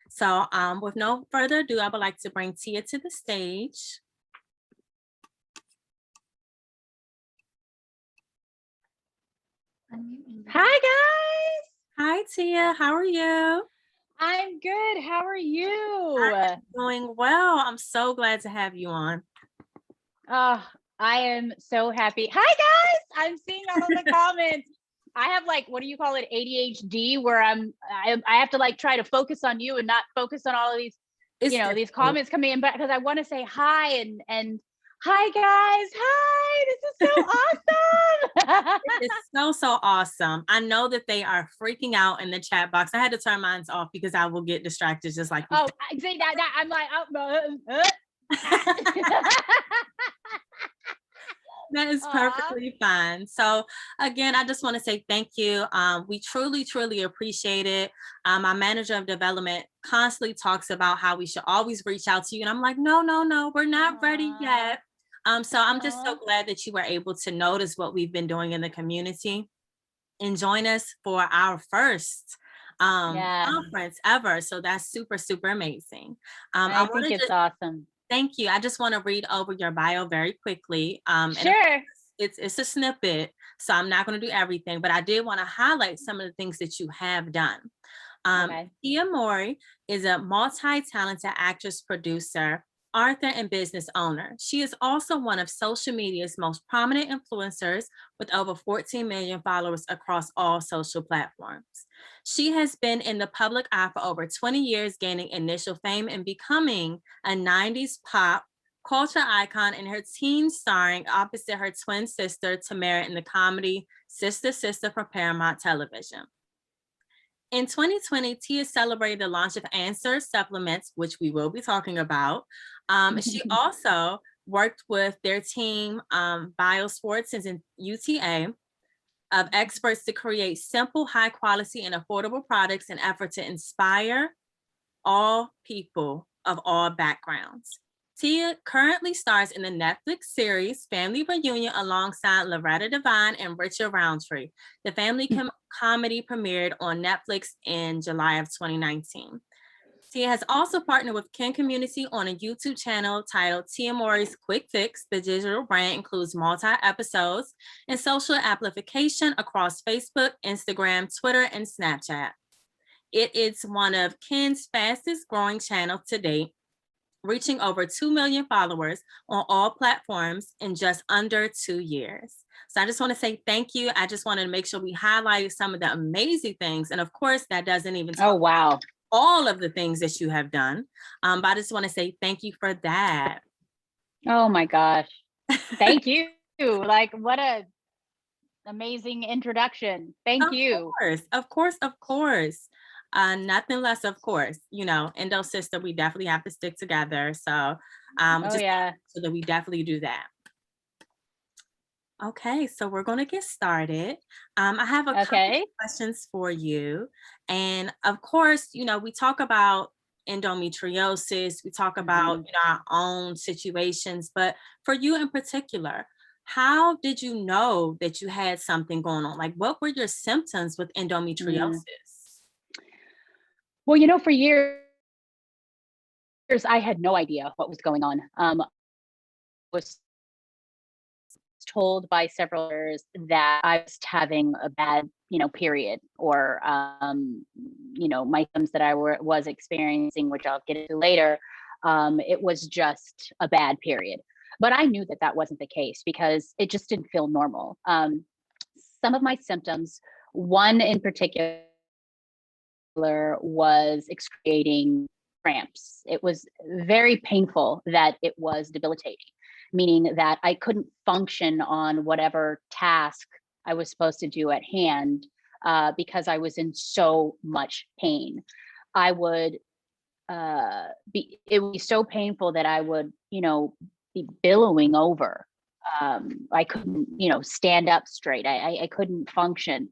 So with no further ado, I would like to bring Tia to the stage. Hi guys. Hi Tia, how are you? I'm good. How are you? I'm doing well. I'm so glad to have you on. Oh, I am so happy. Hi guys. I'm seeing all of the comments. I have like, what do you call it? ADHD, where I have to like try to focus on you and not focus on all of these, It's these difficult. comments coming in, but because I want to say hi and hi guys. Hi. This is so awesome. It's so awesome. I know that they are freaking out in the chat box. I had to turn mine off because I will get distracted just like you Oh, see that I'm like, That is perfectly fine. So again, I just want to say thank you. We truly appreciate it. My manager of development constantly talks about how we should always reach out to you. And I'm like, no, we're not ready yet. So I'm just so glad that you were able to notice what we've been doing in the community and join us for our first conference ever. So that's super amazing. I think it's awesome. Thank you. I just want to read over your bio very quickly. Sure. It's a snippet, so I'm not going to do everything, but I did want to highlight some of the things that you have done. Tia Mowry is a multi-talented actress, producer, author, and business owner. She is also one of social media's most prominent influencers with over 14 million followers across all social platforms. She has been in the public eye for over 20 years, gaining initial fame and becoming a 90s pop culture icon in her teen, starring opposite her twin sister, Tamara, in the comedy Sister Sister for Paramount Television. In 2020, Tia celebrated the launch of Answers supplements, which we will be talking about. She also worked with their team, Biosports and UTA, of experts to create simple, high quality, and affordable products in an effort to inspire all people of all backgrounds. Tia currently stars in the Netflix series Family Reunion alongside Loretta Devine and Richard Roundtree. The family comedy premiered on Netflix in July of 2019. Tia has also partnered with Ken Community on a YouTube channel titled Tia Mowry's Quick Fix. The digital brand includes multi-episodes and social amplification across Facebook, Instagram, Twitter, and Snapchat. It is one of Ken's fastest growing channels to date, reaching over 2 million followers on all platforms in just under 2 years. So I just want to say thank you. I just wanted to make sure we highlighted some of the amazing things. And of course, that doesn't even talk all of the things that you have done. But I just want to say thank you for that. Oh my gosh. Thank you. Like, what a amazing introduction. Thank you. Of course. Nothing less, of course. You know, Endo sister, we definitely have to stick together. So so that we definitely do that. Okay, so we're going to get started. I have a couple of questions for you. And of course, you know, we talk about endometriosis, we talk about our own situations, but for you in particular, how did you know that you had something going on? Like, what were your symptoms with endometriosis? Well, you know, for years, I had no idea what was going on. Was told by several others that I was having a bad, period, or, my symptoms that I was experiencing, which I'll get into later. It was just a bad period. But I knew that that wasn't the case because it just didn't feel normal. Some of my symptoms, one in particular, was excruciating cramps. It was very painful that it was debilitating, meaning that I couldn't function on whatever task I was supposed to do at hand because I was in so much pain. I would it would be so painful that I would, be billowing over. I couldn't, stand up straight. I couldn't function.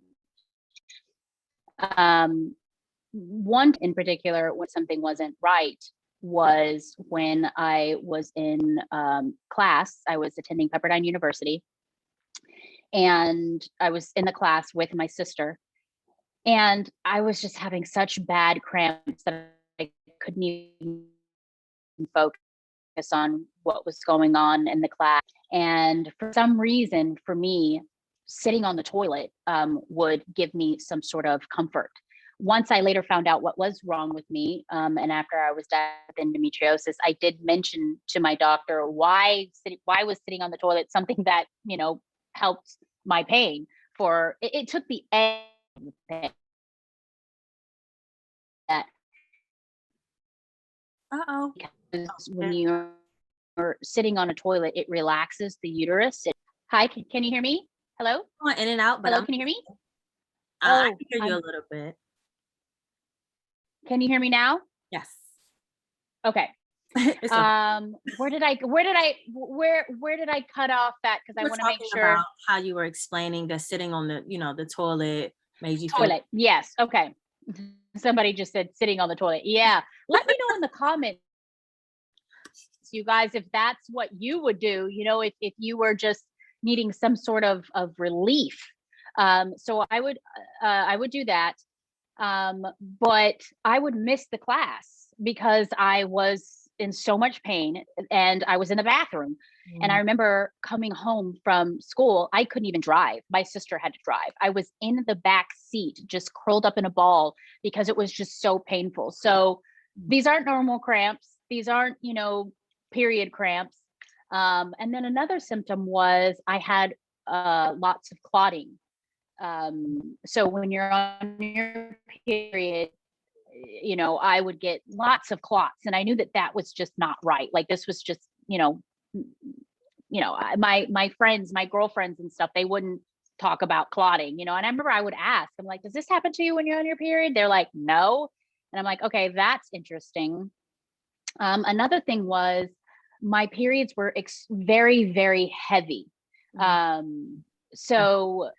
One in particular, when something wasn't right, was when I was in class. I was attending Pepperdine University, and I was in the class with my sister, and I was just having such bad cramps that I couldn't even focus on what was going on in the class. And for some reason, for me, sitting on the toilet would give me some sort of comfort. Once I later found out what was wrong with me, and after I was diagnosed with endometriosis, I did mention to my doctor why was sitting on the toilet something that, you know, helped my pain. It took the edge of the pain. That because when you're sitting on a toilet, it relaxes the uterus. Hi, can you hear me? Hello? In and out, but Hello, can you hear me? I can hear you a little bit. Can you hear me now? Yes. Okay. Where did I cut off that? Because I want to make sure about how you were explaining that sitting on the, you know, the toilet made you toilet. Yes. Okay. Somebody just said sitting on the toilet. Yeah. Let me know in the comments, you guys, if that's what you would do, you know, if you were just needing some sort of relief. So I would do that. But I would miss the class because I was in so much pain and I was in the bathroom. And I remember coming home from school, I couldn't even drive. My sister had to drive. I was in the back seat, just curled up in a ball because it was just so painful. So these aren't normal cramps. These aren't, you know, period cramps. And then another symptom was I had lots of clotting. So when you're on your period, you know, I would get lots of clots, and I knew that that was just not right. Like this was just, you know, my friends, my girlfriends and stuff, they wouldn't talk about clotting, you know. And I remember I would ask, I'm like, does this happen to you when you're on your period? They're like, no. And I'm like, okay, that's interesting. Another thing was my periods were very, very heavy. So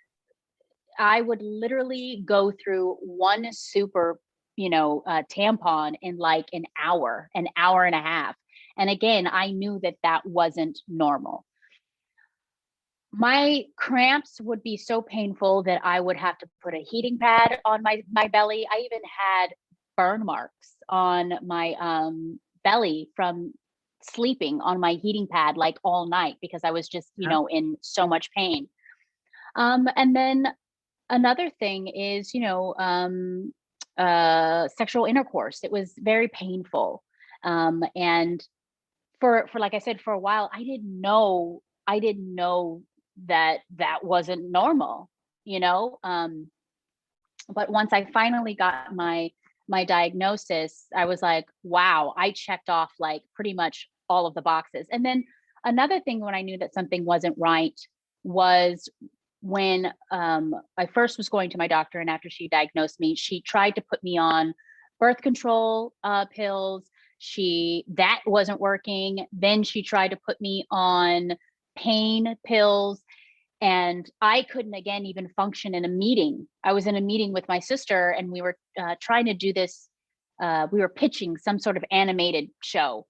I would literally go through one super, you know, tampon in like an hour and a half. And again, I knew that that wasn't normal. My cramps would be so painful that I would have to put a heating pad on my belly. I even had burn marks on my belly from sleeping on my heating pad like all night because I was just, you know, in so much pain. And then another thing is, you know, sexual intercourse. It was very painful. And for like I said, for a while, I didn't know that that wasn't normal, you know. But once I finally got my diagnosis, I was like, wow, I checked off like pretty much all of the boxes. And then another thing when I knew that something wasn't right was when I first was going to my doctor, and after she diagnosed me, she tried to put me on birth control pills. That wasn't working. Then she tried to put me on pain pills, and I couldn't again even function in a meeting. I was in a meeting with my sister, and we were trying to do this. We were pitching some sort of animated show,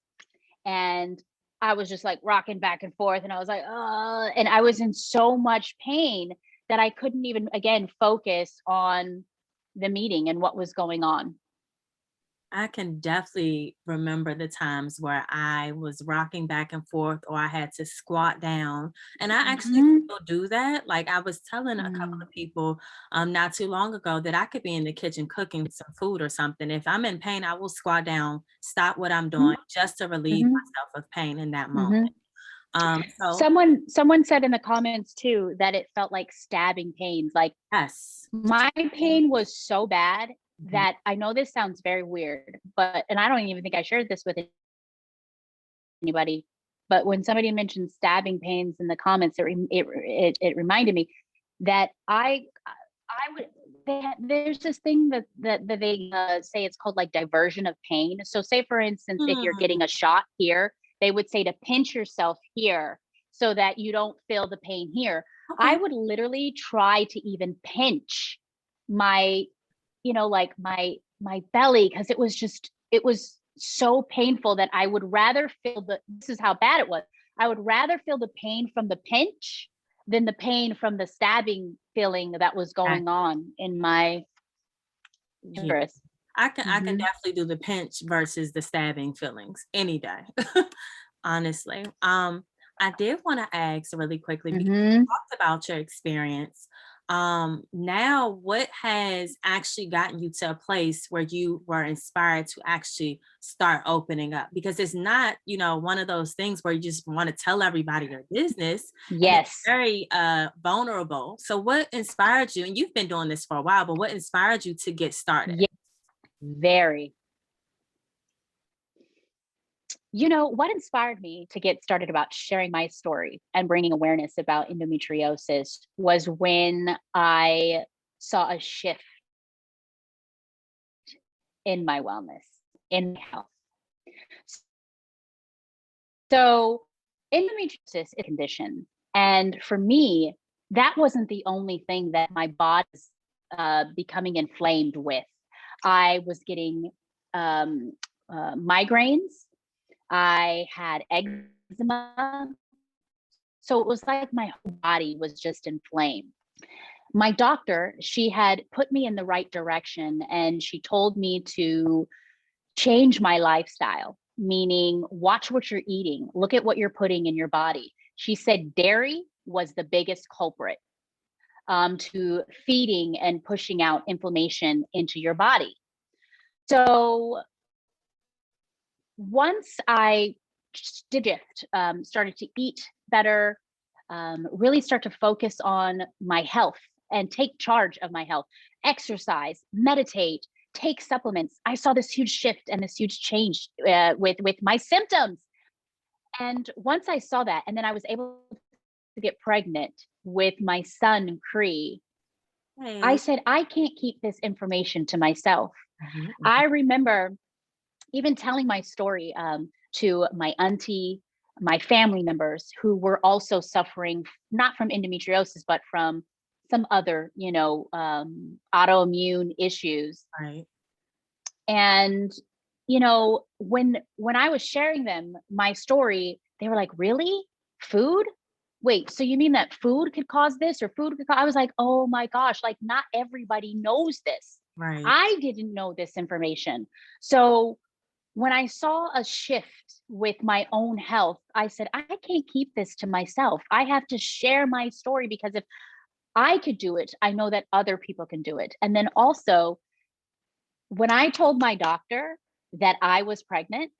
and I was just like rocking back and forth, and I was like, and I was in so much pain that I couldn't even again focus on the meeting and what was going on. I can definitely remember the times where I was rocking back and forth or I had to squat down. And I actually still do that. Like I was telling a couple of people not too long ago that I could be in the kitchen cooking some food or something. If I'm in pain, I will squat down, stop what I'm doing just to relieve myself of pain in that moment. So someone said in the comments too that it felt like stabbing pains. Like yes, my pain was so bad that I know this sounds very weird, but, and I don't even think I shared this with anybody, but when somebody mentioned stabbing pains in the comments, it reminded me that there's this thing that they say, it's called like diversion of pain. So say for instance, if you're getting a shot here, they would say to pinch yourself here so that you don't feel the pain here. I would literally try to even pinch my, you know, like my belly, because it was so painful that I would rather feel this is how bad it was. I would rather feel the pain from the pinch than the pain from the stabbing feeling that was going on in my uterus. I can definitely do the pinch versus the stabbing feelings any day. Honestly. I did want to ask really quickly because you talked about your experience. Now what has actually gotten you to a place where you were inspired to actually start opening up? Because it's not, one of those things where you just want to tell everybody your business. And it's Yes. very vulnerable. So what inspired you? And you've been doing this for a while, but what inspired you to get started? Yes. Very. What inspired me to get started about sharing my story and bringing awareness about endometriosis was when I saw a shift in my wellness, in my health. So, endometriosis is a condition. And for me, that wasn't the only thing that my body was becoming inflamed with. I was getting migraines. I had eczema. So it was like my whole body was just inflamed. My doctor, she had put me in the right direction and she told me to change my lifestyle, meaning watch what you're eating, look at what you're putting in your body. She said dairy was the biggest culprit to feeding and pushing out inflammation into your body. So once I did shift, started to eat better, really start to focus on my health and take charge of my health, exercise, meditate, take supplements. I saw this huge shift and this huge change with my symptoms. And once I saw that, and then I was able to get pregnant with my son, Cree, I Hey. said, I can't keep this information to myself. Mhm, I mhm. remember even telling my story to my auntie, my family members who were also suffering not from endometriosis, but from some other, autoimmune issues. Right. And when I was sharing them my story, they were like, "Really? Food? Wait, so you mean that food could cause this or food could cause?" I was like, "Oh my gosh, like not everybody knows this. Right. I didn't know this information." So when I saw a shift with my own health, I said, I can't keep this to myself. I have to share my story because if I could do it, I know that other people can do it. And then also, when I told my doctor that I was pregnant,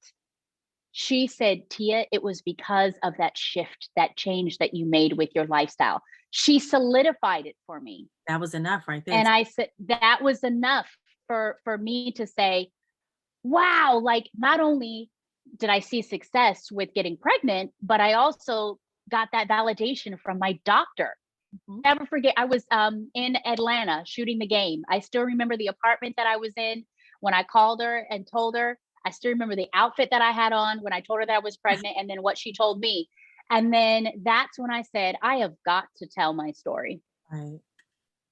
she said, Tia, it was because of that shift, that change that you made with your lifestyle. She solidified it for me. That was enough right there. And I said, that was enough for me to say, wow, like not only did I see success with getting pregnant, but I also got that validation from my doctor. Mhm. Never forget, I was in Atlanta shooting the game. I still remember the apartment that I was in when I called her and told her. I still remember the outfit that I had on when I told her that I was pregnant and then what she told me. And then that's when I said, I have got to tell my story. Right.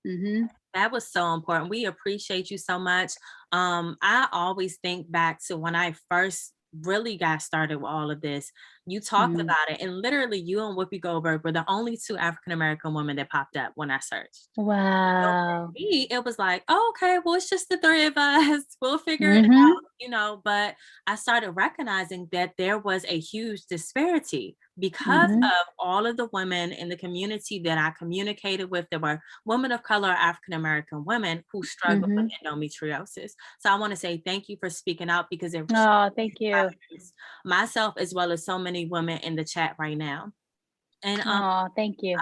Hmm. That was so important. We appreciate you so much. I always think back to when I first really got started with all of this. You talked Hmm. about it, and literally, you and Whoopi Goldberg were the only two African American women that popped up when I searched. So Wow. for me, it was like, oh, okay, well, it's just the three of us. We'll figure it Hmm. out. But I started recognizing that there was a huge disparity because Hmm. of all of the women in the community that I communicated with. There were women of color, African American women who struggle with Hmm. endometriosis. So I want to say thank you for speaking out because it Oh, thank you. inspires myself as well as so many women in the chat right now. And Oh, thank you.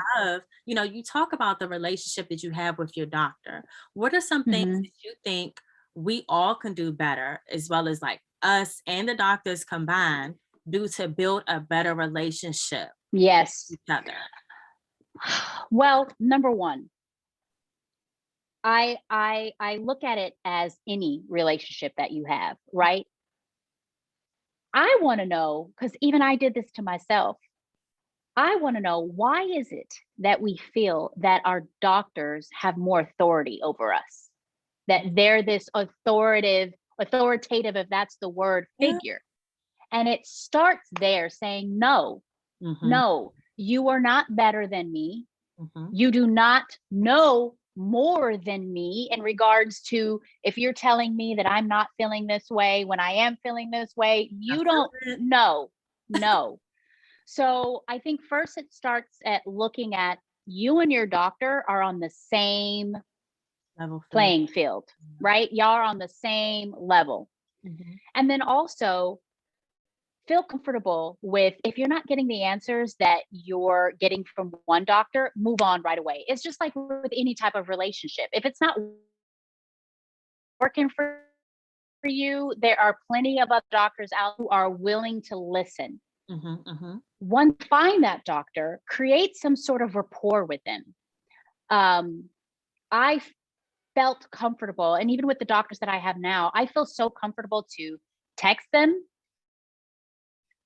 you talk about the relationship that you have with your doctor. What are some things Hmm. that you think we all can do better, as well as like us and the doctors combined, do to build a better relationship Yes. with each other? Well, number one, I look at it as any relationship that you have, right? I want to know, because even I did this to myself. I want to know, why is it that we feel that our doctors have more authority over us? That they're this authoritative, if that's the word, Yeah. figure. And it starts there saying, no, Mm-hmm. no, you are not better than me. Mm-hmm. You do not know more than me in regards to if you're telling me that I'm not feeling this way when I am feeling this way, you don't know. No. So I think first it starts at looking at you and your doctor are on the same Level playing field, right? Y'all are on the same level. And then also feel comfortable with, if you're not getting the answers that you're getting from one doctor, move on right away. It's just like with any type of relationship. If it's not working for you, there are plenty of other doctors out who are willing to listen. Once you find that doctor, create some sort of rapport with them. I felt comfortable, and even with the doctors that I have now, I feel so comfortable to text them,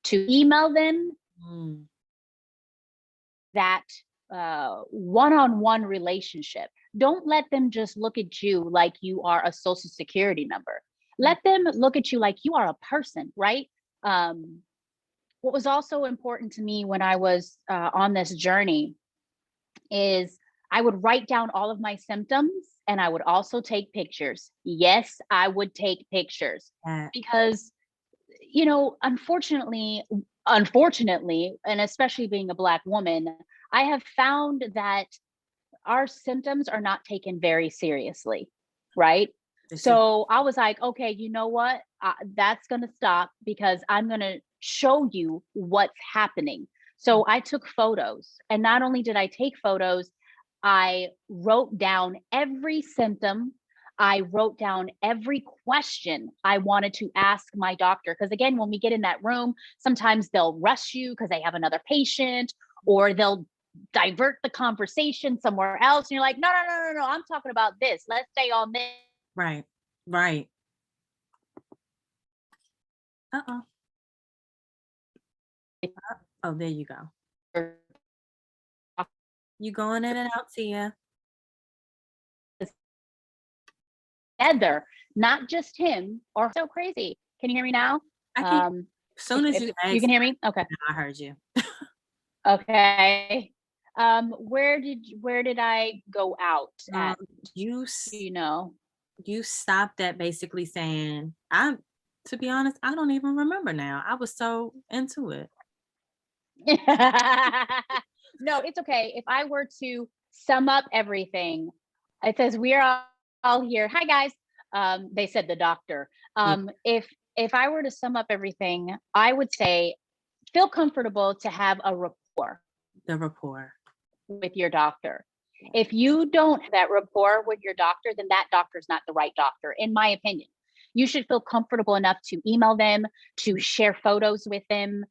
to email them, that one-on-one relationship. Don't let them just look at you like you are a social security number. Let them look at you like you are a person, right? What was also important to me when I was on this journey is I would write down all of my symptoms, and I would also take pictures. Yes, I would take pictures because, you know, unfortunately, and especially being a Black woman, I have found that our symptoms are not taken very seriously, right? So I was like, okay, you know what? That's going to stop, because I'm going to show you what's happening. So I took photos, and not only did I take photos, I wrote down every symptom. I wrote down every question I wanted to ask my doctor. Because again, when we get in that room, sometimes they'll rush you because they have another patient, or they'll divert the conversation somewhere else. And you're like, no, no, no, no, no, I'm talking about this. Let's stay on this. Right, right. Uh-oh. Oh, there you go. You going in and out, Tia. Together, not just him, or so crazy. Can you hear me now? I can. As soon as you you can hear me? Okay. I heard you. Okay. Where did I go out at? You You know, you stopped at basically saying, to be honest, I don't even remember now. I was so into it. no, it's okay. If I were to sum up everything, it says we're all here. Hi guys. They said the doctor. If I were to sum up everything, I would say feel comfortable to have a rapport. The rapport with your doctor. If you don't have that rapport with your doctor, then that doctor is not the right doctor, in my opinion. You should feel comfortable enough to email them, to share photos with them.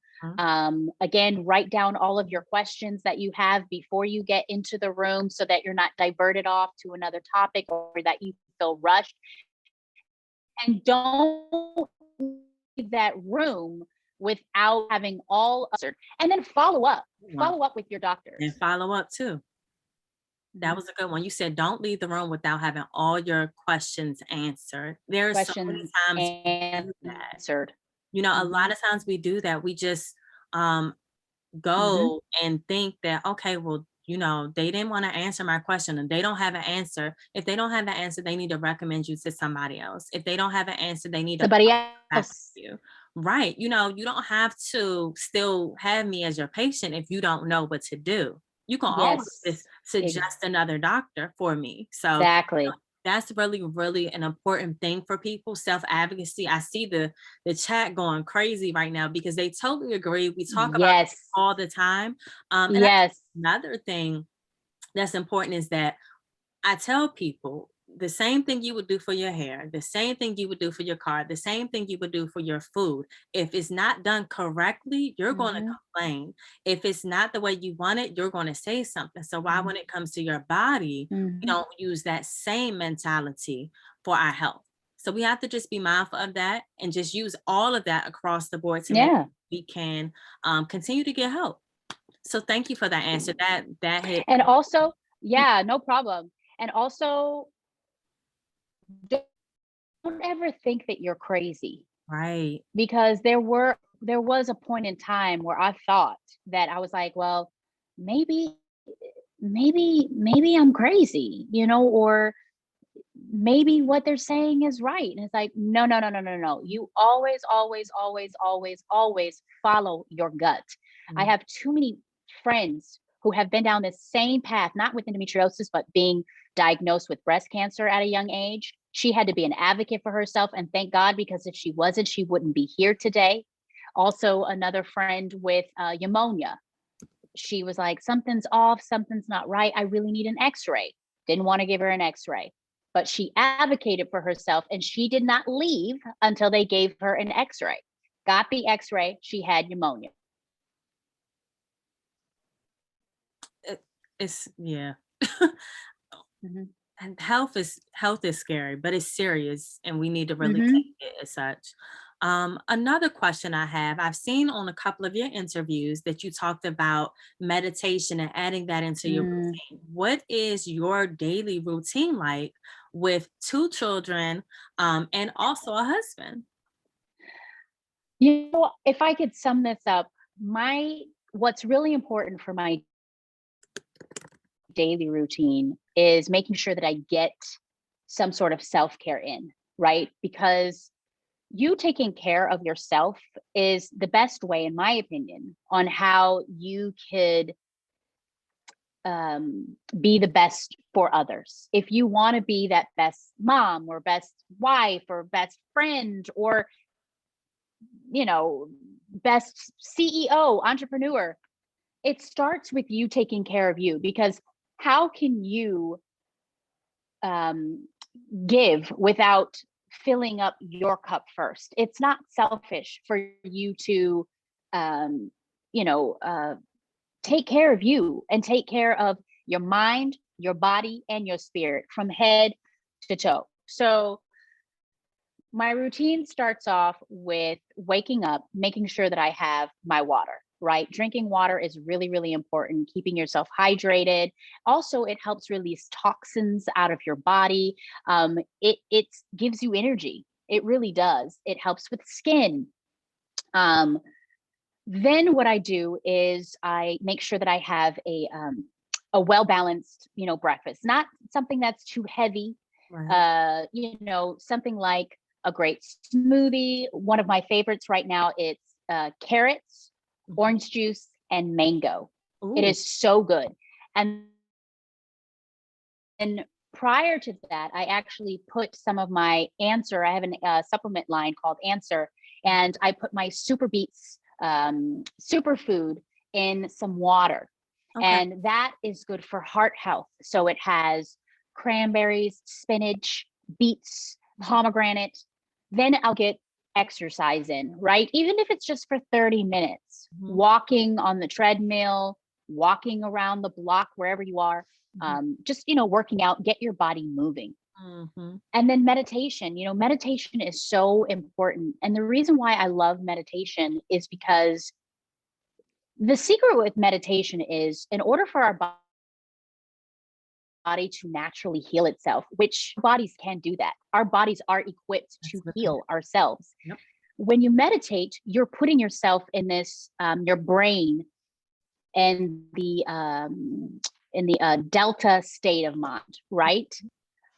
Again, write down all of your questions that you have before you get into the room, so that you're not diverted off to another topic, or that you feel rushed. And don't leave that room without having all answered. And then follow up with your doctors. and follow up too. That was a good one. You said don't leave the room without having all your questions answered. There are so many times answered. You know, a lot of times we do that. We just go and think that, okay, well, you know, they didn't want to answer my question and they don't have an answer. If they don't have an answer, they need to recommend you to somebody else. If they don't have an answer, they need somebody else. You. Right. You know, you don't have to still have me as your patient if you don't know what to do. You can always suggest another doctor for me. So exactly. That's really, really an important thing for people. Self-advocacy. I see the chat going crazy right now because they totally agree. We talk about this all the time. And another thing that's important is that I tell people the same thing you would do for your hair, the same thing you would do for your car, the same thing you would do for your food. If it's not done correctly, you're going to complain. If it's not the way you want it, you're going to say something. So why, when it comes to your body, we don't use that same mentality for our health? So we have to just be mindful of that and just use all of that across the board to make sure we can continue to get help. So thank you for that answer. That hit. And also, no problem. And also, don't ever think that you're crazy. Right. Because there was a point in time where I thought that I was like, well, maybe maybe I'm crazy, or maybe what they're saying is right. And it's like, no, no, no, no, no, no. You always, always, always, always, always follow your gut. I have too many friends who have been down this same path, not with endometriosis, but being diagnosed with breast cancer at a young age. She had to be an advocate for herself. And thank God, because if she wasn't, she wouldn't be here today. Also, another friend with pneumonia. She was like, something's off, something's not right. I really need an x-ray. Didn't want to give her an x-ray, but she advocated for herself, and she did not leave until they gave her an x-ray. Got the x-ray, she had pneumonia. It's yeah. Mm-hmm. And health is scary, but it's serious, and we need to really Mm-hmm. take it as such. Another question I have, I've seen on a couple of your interviews that you talked about meditation and adding that into your routine. What is your daily routine like with 2 children, and also a husband? If I could sum this up, what's really important for my daily routine is making sure that I get some sort of self-care in, right? Because you taking care of yourself is the best way, in my opinion, on how you could be the best for others. If you want to be that best mom or best wife or best friend or, best CEO, entrepreneur, it starts with you taking care of you, because how can you um, give without filling up your cup first? It's not selfish for you to, um, you know, uh, take care of you and take care of your mind, your body, and your spirit from head to toe. So my routine starts off with waking up, making sure that I have my water, right? Drinking water is really, really important, keeping yourself hydrated. Also, it helps release toxins out of your body. It gives you energy. It really does. It helps with skin. Um, then what I do is I make sure that I have a well balanced, breakfast, not something that's too heavy. Right. Something like a great smoothie. One of my favorites right now, it's carrots, orange juice, and mango. It Ooh. is so good. And prior to that, I actually put some of my Answer. I have a supplement line called Answer, and I put my Super Beets superfood in some water, Okay. and that is good for heart health. So it has cranberries, spinach, beets, pomegranate. Then I'll get exercise in, right? Even if it's just for 30 minutes, walking on the treadmill, walking around the block, wherever you are, just, working out, get your body moving. And then meditation, meditation is so important. And the reason why I love meditation is because the secret with meditation is, in order for our body to naturally heal itself, which bodies can do that. Our bodies are equipped to heal ourselves. Yep. When you meditate, you're putting yourself in this, your brain, and in the delta state of mind, right?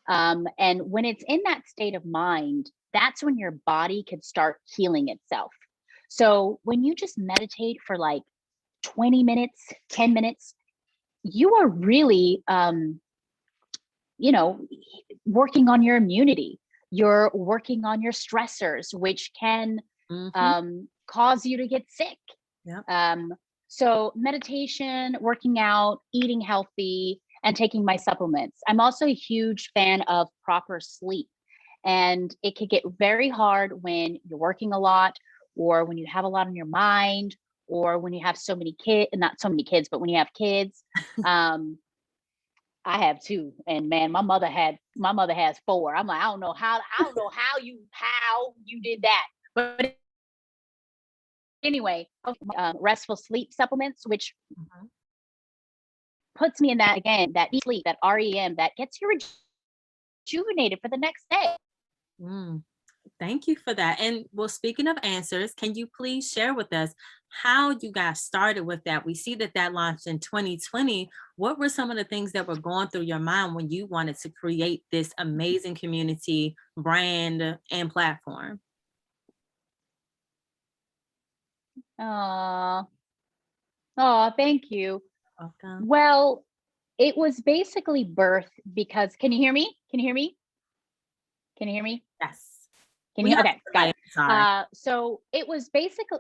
And when it's in that state of mind, that's when your body could start healing itself. So when you just meditate for like 20 minutes, 10 minutes, you are really, working on your immunity. You're working on your stressors, which can cause you to get sick. Yep. So meditation, working out, eating healthy, and taking my supplements. I'm also a huge fan of proper sleep. And it can get very hard when you're working a lot, or when you have a lot on your mind, or when you have so many kids, not so many kids, but when you have kids. I have 2, and man, my mother has 4. I'm like, I don't know how you did that. But anyway, restful sleep supplements, which puts me in that, again, that deep sleep, that REM, that gets you rejuvenated for the next day. Thank you for that. And well, speaking of Answers, can you please share with us how you got started with that. We see that that launched in 2020. What were some of the things that were going through your mind when you wanted to create this amazing community, brand, and platform? Oh, oh, thank you. Welcome. Well, it was basically birth because can you hear me? Can you hear me? Can you hear me? Yes. Can We you? have Okay, a got delay. it. Sorry. So it was basically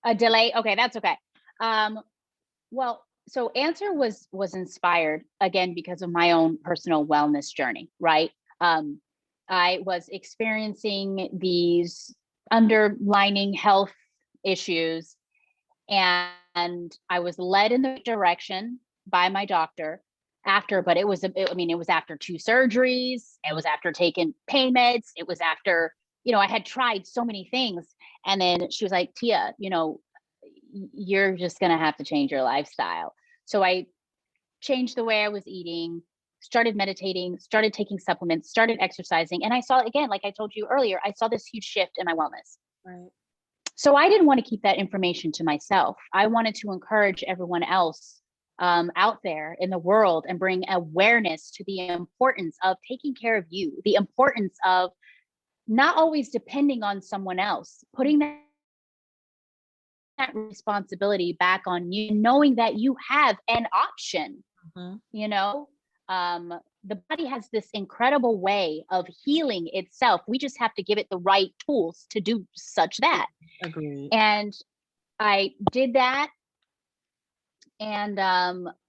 a delay. Okay, that's okay. Um, well, so Answer was inspired again because of my own personal wellness journey, right? Um, I was experiencing these underlining health issues, and I was led in the direction by my doctor after, but I mean, it was after two surgeries, it was after taking pain meds, it was after, I had tried so many things. And then she was like, Tia, you're just going to have to change your lifestyle. So I changed the way I was eating, started meditating, started taking supplements, started exercising. And I saw, again, like I told you earlier, I saw this huge shift in my wellness. Right. So I didn't want to keep that information to myself. I wanted to encourage everyone else out there in the world and bring awareness to the importance of taking care of you, the importance of not always depending on someone else, putting that responsibility back on you, knowing that you have an option. Mm-hmm. You know, the body has this incredible way of healing itself. We just have to give it the right tools to do such that. Agreed. And I did that, and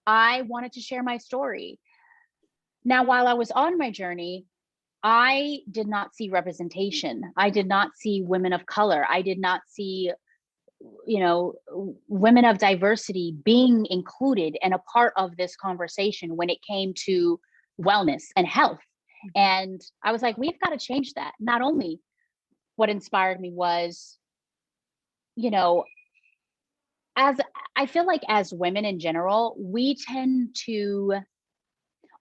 I wanted to share my story. Now, while I was on my journey, I did not see representation. I did not see women of color. I did not see, women of diversity being included and a part of this conversation when it came to wellness and health. And I was like, we've got to change that. Not only what inspired me was, you know, as I feel like as women in general, we tend to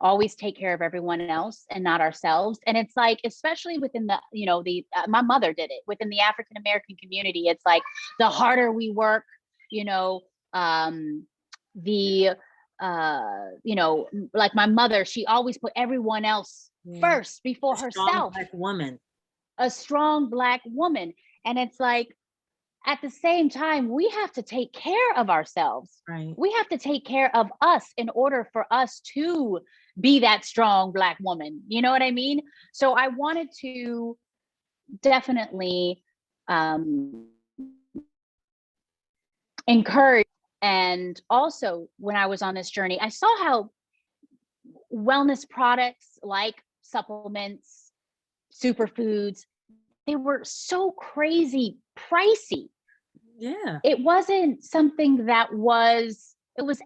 always take care of everyone else and not ourselves. And it's like, especially within my mother did it within the African American community. It's like the harder we work, you know, the, like my mother, she always put everyone else first before A strong herself, Black woman. a strong Black woman. And it's like, at the same time, we have to take care of ourselves. Right. We have to take care of us in order for us to be that strong Black woman. You know what I mean? So I wanted to definitely encourage. And also, when I was on this journey, I saw how wellness products like supplements, superfoods, they were so crazy pricey. Yeah. It wasn't something that it was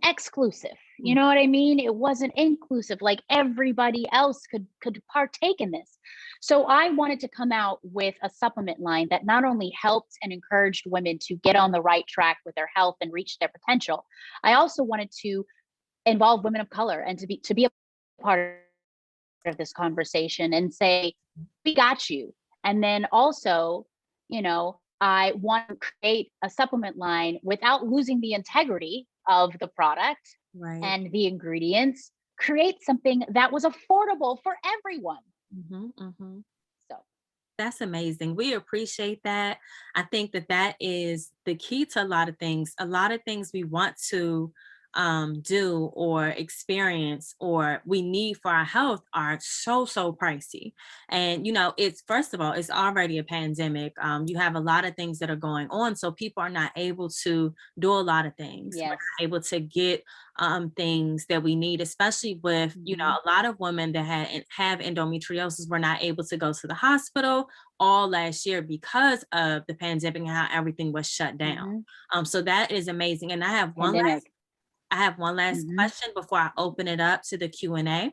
exclusive. You know what I mean? It wasn't inclusive. Like everybody else could partake in this. So I wanted to come out with a supplement line that not only helped and encouraged women to get on the right track with their health and reach their potential. I also wanted to involve women of color and to be a part of this conversation and say, we got you. And then also, I want to create a supplement line without losing the integrity of the product and the ingredients, create something that was affordable for everyone. So That's amazing. We appreciate that. I think that that is the key to a lot of things. A lot of things we want to do or experience or we need for our health are so pricey. And it's first of all, it's already a pandemic. You have a lot of things that are going on, so people are not able to do a lot of things. yes. We're not able to get things that we need, especially with a lot of women that have endometriosis were not able to go to the hospital all last year because of the pandemic and how everything was shut down. So that is amazing. And I have one last question before I open it up to the Q&A.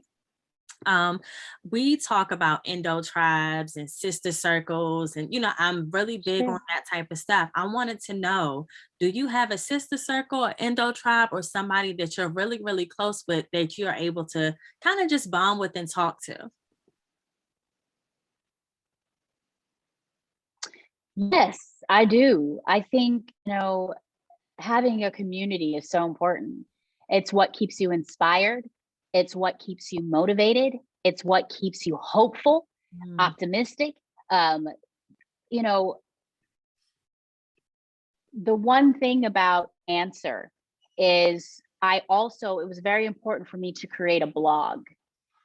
We talk about endo tribes and sister circles, and I'm really big on that type of stuff. I wanted to know, do you have a sister circle or endo tribe or somebody that you're really close with that you're able to kind of just bond with and talk to? Yes, I do. I think, having a community is so important. It's what keeps you inspired. It's what keeps you motivated. It's what keeps you hopeful, Mm, optimistic. Um, you know, the one thing about Answer is it was very important for me to create a blog.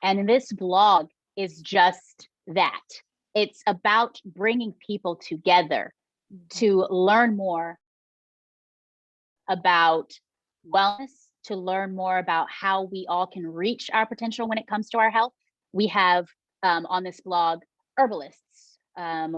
And this blog is just that. It's about bringing people together mhm. to learn more about wellness, to learn more about how we all can reach our potential when it comes to our health. We have on this blog herbalists.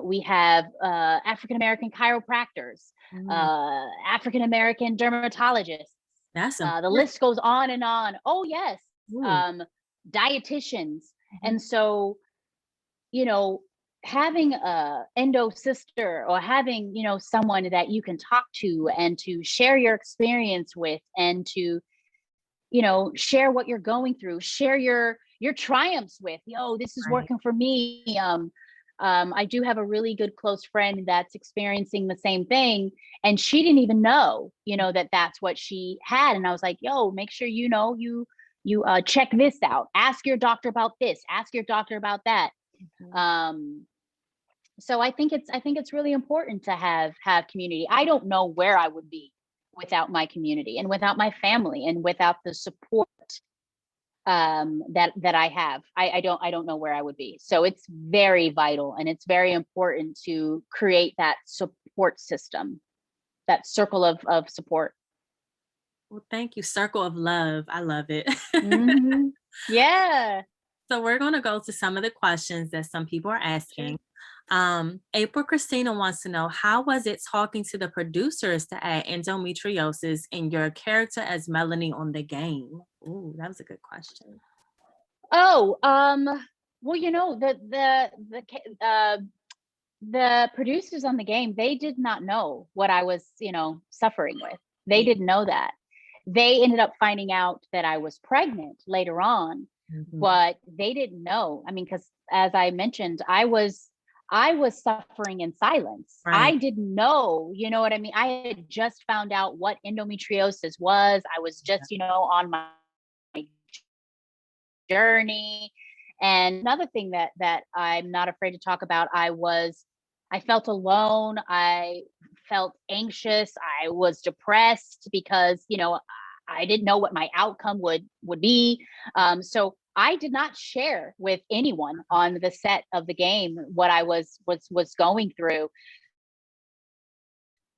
We have African American chiropractors, Mm, African American dermatologists. that's The important. list goes on and on. Oh, yes. Ooh, Um, Dietitians. mhm. And so, you know, having a endo sister or having, someone that you can talk to and to share your experience with and to, share what you're going through, share your triumphs with, this is Right. working for me. I do have a really good close friend that's experiencing the same thing, and she didn't even know, that that's what she had. And I was like, yo, make sure you check this out. Ask your doctor about this. Ask your doctor about that. Mhm. Um, so I think it's really important to have community. I don't know where I would be without my community and without my family and without the support that I have. I don't know where I would be. So it's very vital and it's very important to create that support system, that circle of support. Well, thank you. Circle of love. I love it. Yeah. So we're going to go to some of the questions that some people are Sure. asking. April Christina wants to know, how was it talking to the producers to add endometriosis in your character as Melanie on the game? Ooh, that was a good question. Oh, well, the producers on the game, they did not know what I was, suffering with. They Yeah. didn't know that. They ended up finding out that I was pregnant later on, Mhm. but they didn't know. I mean, because as I mentioned, I was suffering in silence. Right. I didn't know, you know what I mean? I had just found out what endometriosis was. I was just, on my journey. And another thing that I'm not afraid to talk about, I felt alone. I felt anxious. I was depressed because, I didn't know what my outcome would be. So I did not share with anyone on the set of the game what I was going through.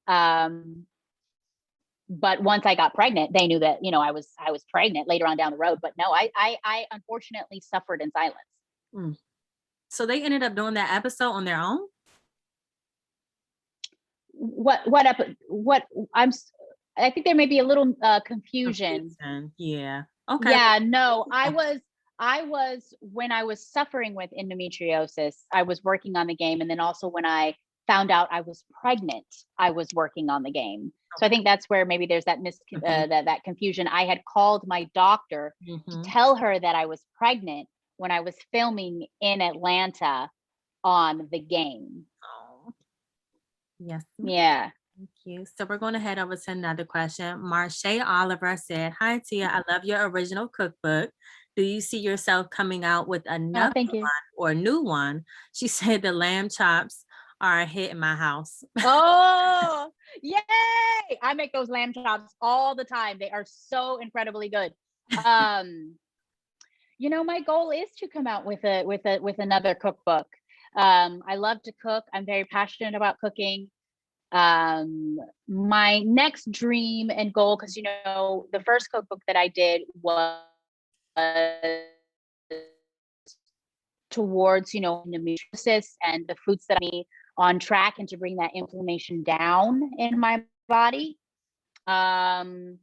Um, but once I got pregnant, they knew that, I was pregnant later on down the road. But no, I unfortunately suffered in silence. Mm. So they ended up doing that episode on their own? What up? What I think there may be a little confusion. Confusion. Yeah. Okay. Yeah, no, I was when I was suffering with endometriosis, I was working on the game, and then also when I found out I was pregnant, I was working on the game. So I Okay. think that's where maybe there's that Confusion. that confusion. I had called my doctor to Mhm. tell her that I was pregnant when I was filming in Atlanta on the game. Oh, yes. Yeah. Thank you. So we're going to head over to another question. Marche Oliver said, "Hi Tia, I love your original cookbook. Do you see yourself coming out with Oh, another thank you. or a new one?" She said the lamb chops are a hit in my house. Oh, yay! I make those lamb chops all the time. They are so incredibly good. Um, my goal is to come out with another cookbook. I love to cook. I'm very passionate about cooking. My next dream and goal, because the first cookbook that I did was towards, endometriosis and the foods that I need on track and to bring that inflammation down in my body. Um,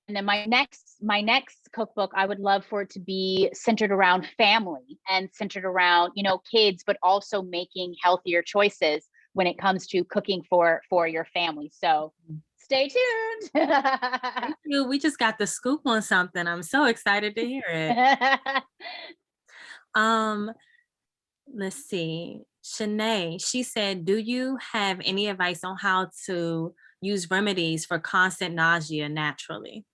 and then my next cookbook, I would love for it to be centered around family and centered around, kids, but also making healthier choices when it comes to cooking for your family. So stay tuned. Thank you. We just got the scoop on something. I'm so excited to hear it. Um, let's see. Shanae, she said, do you have any advice on how to use remedies for constant nausea naturally?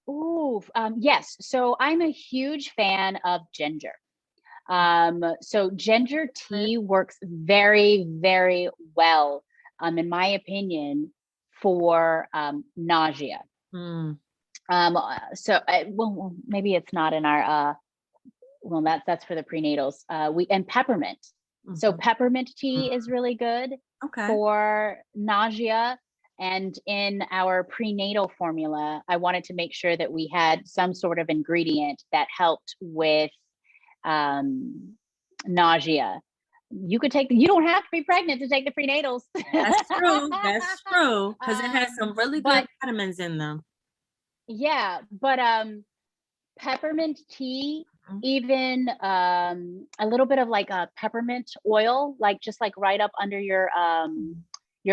Ooh, yes. So I'm a huge fan of ginger. So ginger tea works very, very well, in my opinion, for nausea. Mm, Well, maybe it's not in our well, that's for the prenatals. And peppermint. So mhm. peppermint Mm, tea is really good okay. for nausea. And in our prenatal formula, I wanted to make sure that we had some sort of ingredient that helped with nausea. You don't have to be pregnant to take the prenatals. That's true. That's true. Because it has some really good But vitamins in them. yeah, but peppermint tea, Mhm. even a little bit of like a peppermint oil, like just like right up under your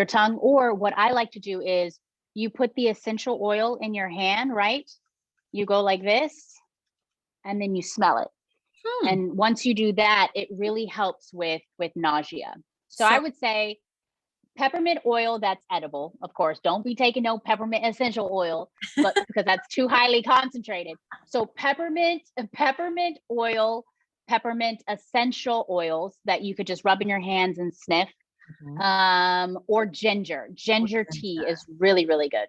tongue. Or what I like to do is you put the essential oil in your hand, right? You go like this, and then you smell it. Hmm. And once you do that, it really helps with nausea. So So I would say peppermint oil that's edible. Of course, don't be taking no peppermint essential oil, but because that's too highly concentrated. So peppermint oil, peppermint essential oils that you could just rub in your hands and sniff. mhm. Or ginger. With Ginger tea ginger. is really, really good.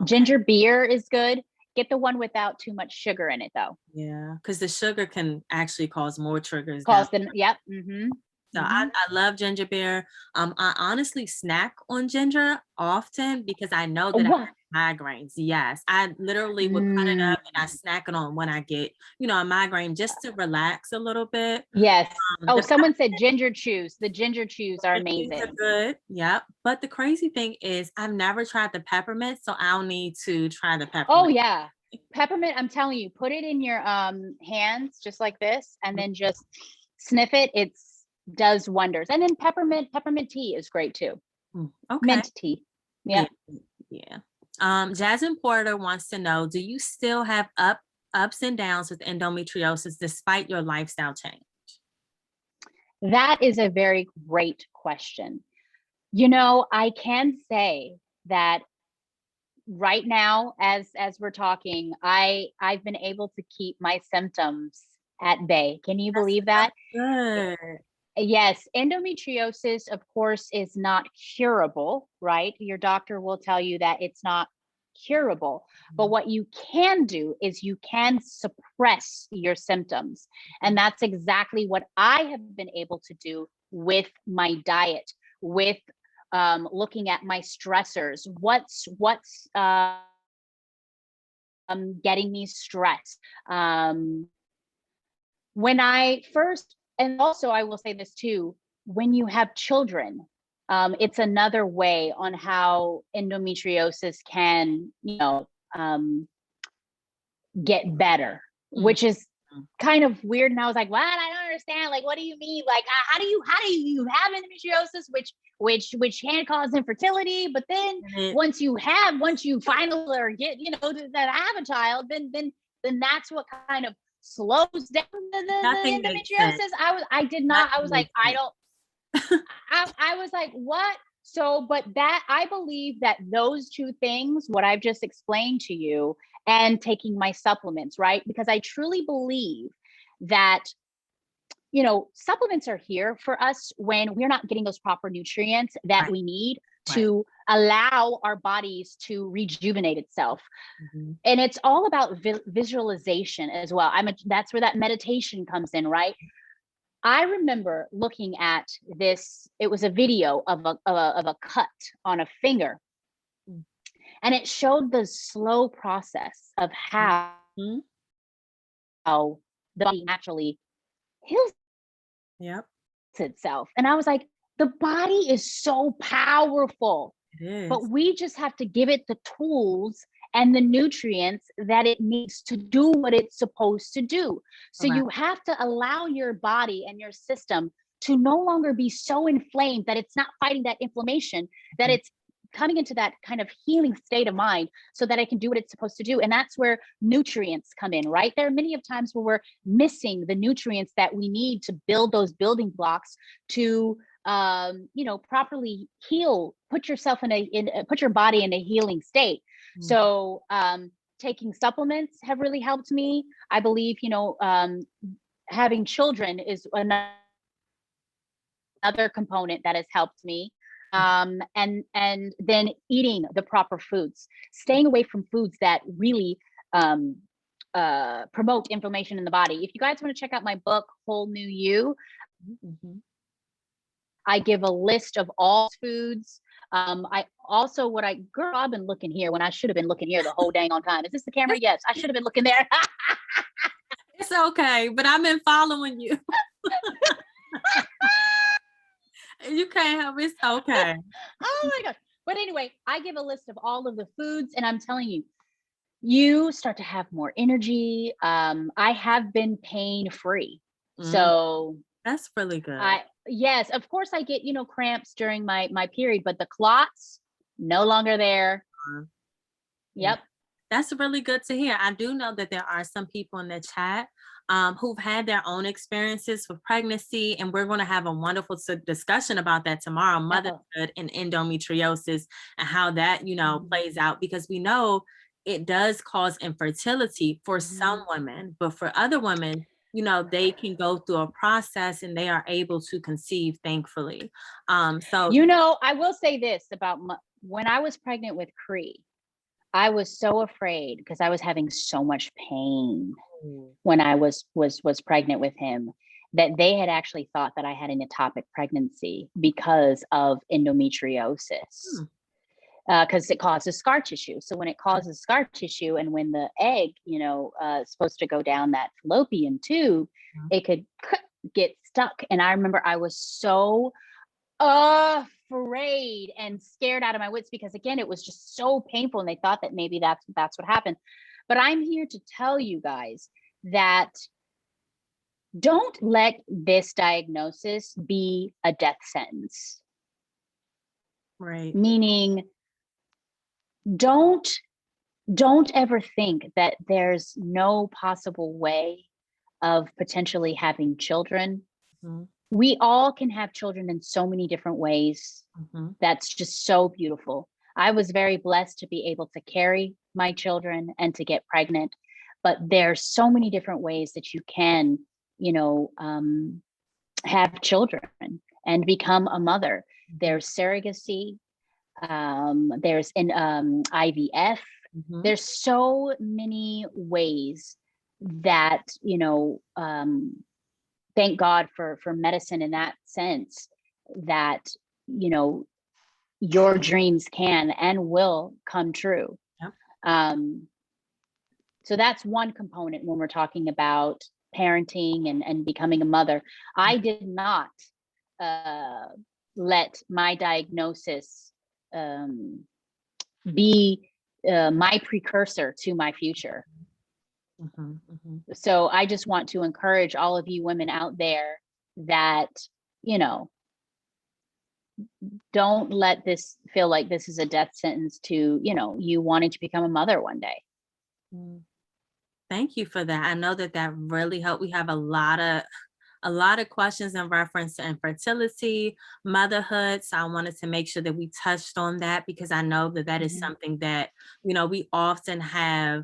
Okay. Ginger beer is good. Get the one without too much sugar in it though. Yeah. Because the sugar can actually cause more triggers down. Cause the yep. Mm-hmm. So Mm-hmm. I love ginger beer. I honestly snack on ginger often because I know Oh, that I what? have migraines. Yes, I literally would cut it Mm, up and I snack it on when I get, a migraine just to relax a little bit. yes. Oh, The someone said ginger chews. The ginger chews are chews are amazing. good. Yep. But the crazy thing is I've never tried the peppermint, so I'll need to try the Oh peppermint. yeah. Peppermint, I'm telling you, put it in your hands just like this and then just sniff it. It's does wonders. And then peppermint tea is great too. Okay. Mint tea. Yeah. Yep. Yeah. Jasmine Porter wants to know, do you still have ups and downs with endometriosis despite your lifestyle change? That is a very great question. You know, I can say that right now as we're talking, I've been able to keep my symptoms at bay. Can you That's believe so that? good. Yes, endometriosis, of course, is not curable, right? Your doctor will tell you that it's not curable. But Mhm, what you can do is you can suppress your symptoms. And mhm, that's exactly what I have been able to do with my diet, with looking at my stressors. What's getting me stressed? Um, when I first, and also I will say this too, when you have children, it's another way on how endometriosis can, get better, mhm, which is mhm. kind of weird. And I was like, "What? I don't understand. Like, what do you mean? Like, how do you have endometriosis, which can cause infertility? But then And it once you finally or get, that have a child, then that's what kind of slows down the nothing makes sense. endometriosis. I Nothing was like, makes I sense. don't, I was like, what? So, but that I believe that those two things, what I've just explained to you, and taking my supplements, right? Because I truly believe that, supplements are here for us when we're not getting those proper nutrients that Right, we need right. to allow our bodies to rejuvenate itself. Mhm. And it's all about visualization as well. That's where that meditation comes in, right? I remember looking at this. It was a video of a cut on a finger, Mm, and it showed the slow process of how mhm. the body naturally heals Yep, itself. And I was like, the body is so powerful, it but is. we just have to give it the tools and the nutrients that it needs to do what it's supposed to do. So Correct. you have to allow your body and your system to no longer be so inflamed that it's not fighting that inflammation, that Mhm. it's coming into that kind of healing state of mind so that I can do what it's supposed to do. And that's where nutrients come in, right? There are many of times where we're missing the nutrients that we need to build those building blocks to, properly heal, put your body in a healing state. Mm-hmm. So, taking supplements have really helped me. I believe, having children is another component that has helped me. And then eating the proper foods, staying away from foods that really promote inflammation in the body. If you guys want to check out my book, Whole New You, mm-hmm. I give a list of all foods. I also, I've been looking here when I should have been looking here the whole dang on time. Is this the camera? Yes, I should have been looking there. It's okay, but I've been following you. You can't help it. It's okay. Oh my gosh. But anyway, I give a list of all of the foods, and I'm telling you, you start to have more energy. I have been pain-free. So that's really good. Yes, of course I get, cramps during my period, but the clots no longer there. Yep. That's really good to hear. I do know that there are some people in the chat who've had their own experiences with pregnancy, and we're going to have a wonderful discussion about that tomorrow, motherhood and endometriosis, and how that, plays out, because we know it does cause infertility for some women, but for other women, they can go through a process and they are able to conceive, thankfully. So, I will say this about when I was pregnant with Cree, I was so afraid because I was having so much pain when I was pregnant with him, that they had actually thought that I had an ectopic pregnancy because of endometriosis. Because it causes scar tissue. So when it causes scar tissue, and when the egg, is supposed to go down that fallopian tube, it could get stuck. And I remember I was so afraid and scared out of my wits, because again, it was just so painful, and they thought that maybe that's what happened. But I'm here to tell you guys that don't let this diagnosis be a death sentence. Right. Meaning, don't ever think that there's no possible way of potentially having children. We all can have children in so many different ways. That's just so beautiful. I was very blessed to be able to carry my children and to get pregnant, but there's so many different ways that you can, have children and become a mother. There's surrogacy. There's IVF. There's so many ways that, thank God for medicine in that sense, that, your dreams can and will come true. Yep. So that's one component when we're talking about parenting and becoming a mother. I did not let my diagnosis be my precursor to my future. So I just want to encourage all of you women out there that, don't let this feel like this is a death sentence to, you wanting to become a mother one day. Thank you for that. I know that really helped. We have a lot of questions in reference to infertility, motherhood. So I wanted to make sure that we touched on that, because I know that is something that, we often have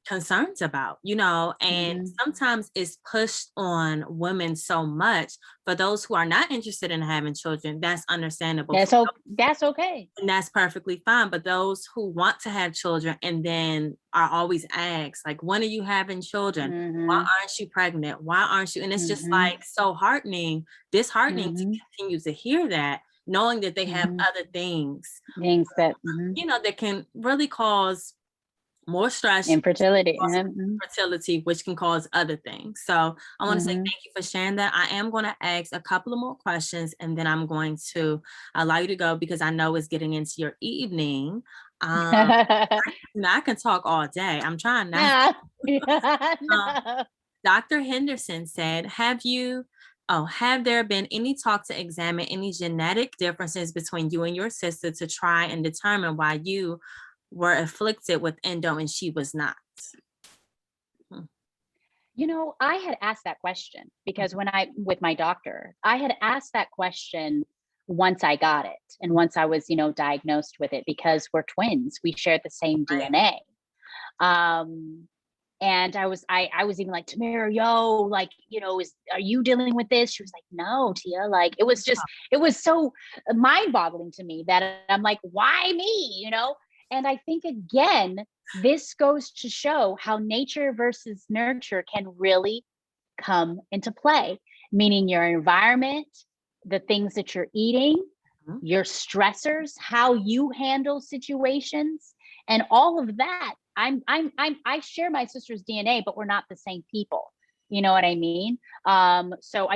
concerns about, and sometimes it's pushed on women so much. For those who are not interested in having children, that's understandable. That's okay. And that's perfectly fine. But those who want to have children and then are always asked, like, when are you having children? Why aren't you pregnant? Why aren't you? And it's just like so disheartening to continue to hear that, knowing that they have other things that, that can really cause more stress, infertility, fertility, which can cause other things. So I want to say thank you for sharing that. I am going to ask a couple of more questions, and then I'm going to allow you to go, because I know it's getting into your evening. I can talk all day. I'm trying not. Dr. Henderson said, have you Oh, have there been any talk to examine any genetic differences between you and your sister to try and determine why you were afflicted with endo and she was not? Hmm. I had asked that question because with my doctor, I had asked that question once I got it and once I was, diagnosed with it because we're twins. We shared the same Right. DNA. And I was even like, Tamara, yo, like, are you dealing with this? She was like, no, Tia. Like, it was so mind boggling to me that I'm like, why me? And I think again, this goes to show how nature versus nurture can really come into play, meaning your environment, the things that you're eating, Mhm. your stressors, how you handle situations, and all of that. I share my sister's DNA, but we're not the same people. You know what I mean? So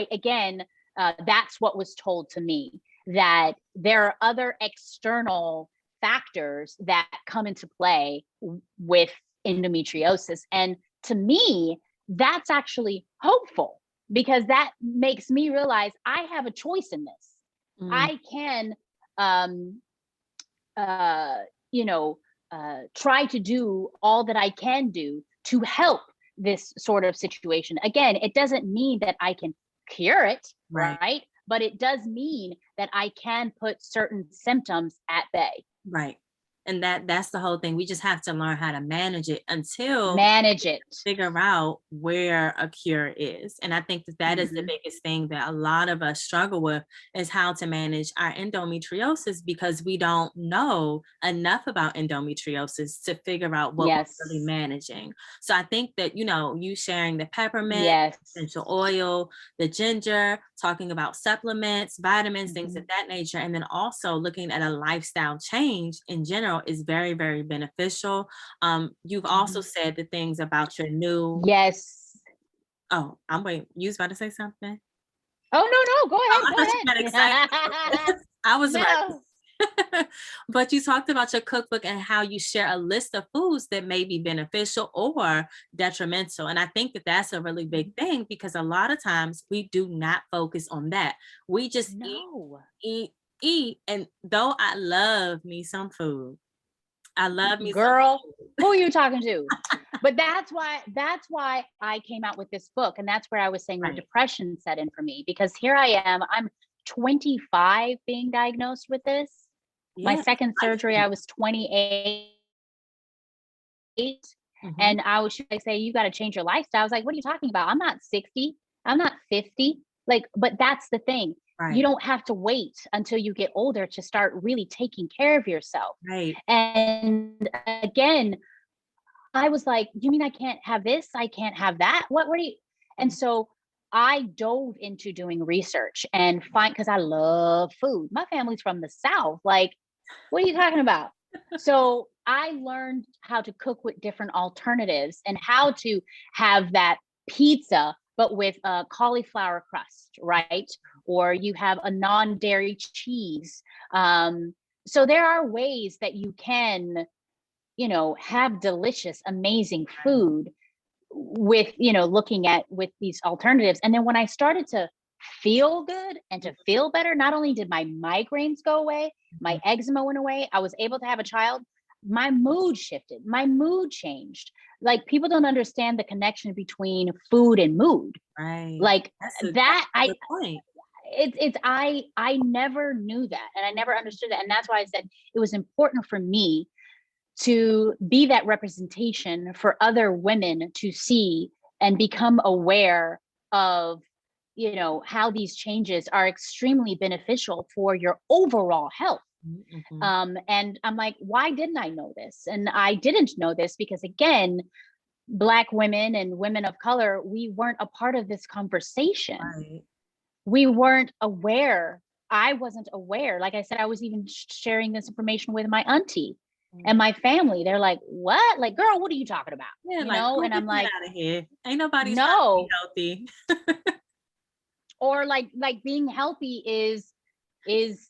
that's what was told to me, that there are other external factors that come into play with endometriosis. And to me, that's actually hopeful because that makes me realize I have a choice in this. Mm, I can, um, uh, try to do all that I can do to help this sort of situation. Again, it doesn't mean that I can cure it, right. right? But it does mean that I can put certain symptoms at bay. Right. And that's the whole thing. We just have to learn how to manage it until Manage it. figure out where a cure is. And I think that is the Mhm. biggest thing that a lot of us struggle with is how to manage our endometriosis because we don't know enough about endometriosis to figure out what we're really Yes. managing. So I think that, you sharing the peppermint, Yes. essential oil, the ginger, talking about supplements, vitamins, things of Mhm. that nature, and then also looking at a lifestyle change in general is very, very beneficial. You've also Mhm. said the things about your new. Yes. Oh, I'm waiting. You was about to say something? Oh, no, no, go Oh, I thought you got ahead, go excited. ahead. I was ready. No. But you talked about your cookbook and how you share a list of foods that may be beneficial or detrimental. And I think that that's a really big thing because a lot of times we do not focus on that. We just eat, No. eat, eat. And though I love me some food, I love me some Girl, food. who are you talking to? But that's why I came out with this book. And that's where I was saying where Right. depression set in for me, because here I am, I'm 25 being diagnosed with this. My Yeah. second surgery, I was 28. Hmm. And she would say, you got to change your lifestyle. I was like, what are you talking about? I'm not 60. I'm not 50. Like, but that's the thing. You Right. don't have to wait until you get older to start really taking care of yourself. Right. And again, I was like, you mean I can't have this? I can't have that? What do you? And so I dove into doing research and because I love food. My family's from the South. Like, what are you talking about? So I learned how to cook with different alternatives and how to have that pizza, but with a cauliflower crust, right? Or you have a non-dairy cheese. So there are ways that you can, have delicious, amazing food with, looking at with these alternatives. And then when I started to feel good and to feel better, not only did my migraines go away, my Mhm. eczema went away, I was able to have a child, my mood shifted, my mood changed. Like, people don't understand the connection between food and mood. Right. Like That's that, a good point. I never knew that, and I never understood that. And that's why I said it was important for me to be that representation for other women to see and become aware of, how these changes are extremely beneficial for your overall health. Mhm. And I'm like, why didn't I know this? And I didn't know this because, again, Black women and women of color, we weren't a part of this conversation. Right. We weren't aware. I wasn't aware. Like I said, I was even sharing this information with my auntie and Mhm. my family. They're like, what? Like, girl, what are you talking about? Yeah, like, "Ooh, And get I'm that like, out of here. Ain't nobody trying to be no. healthy." Or like being healthy is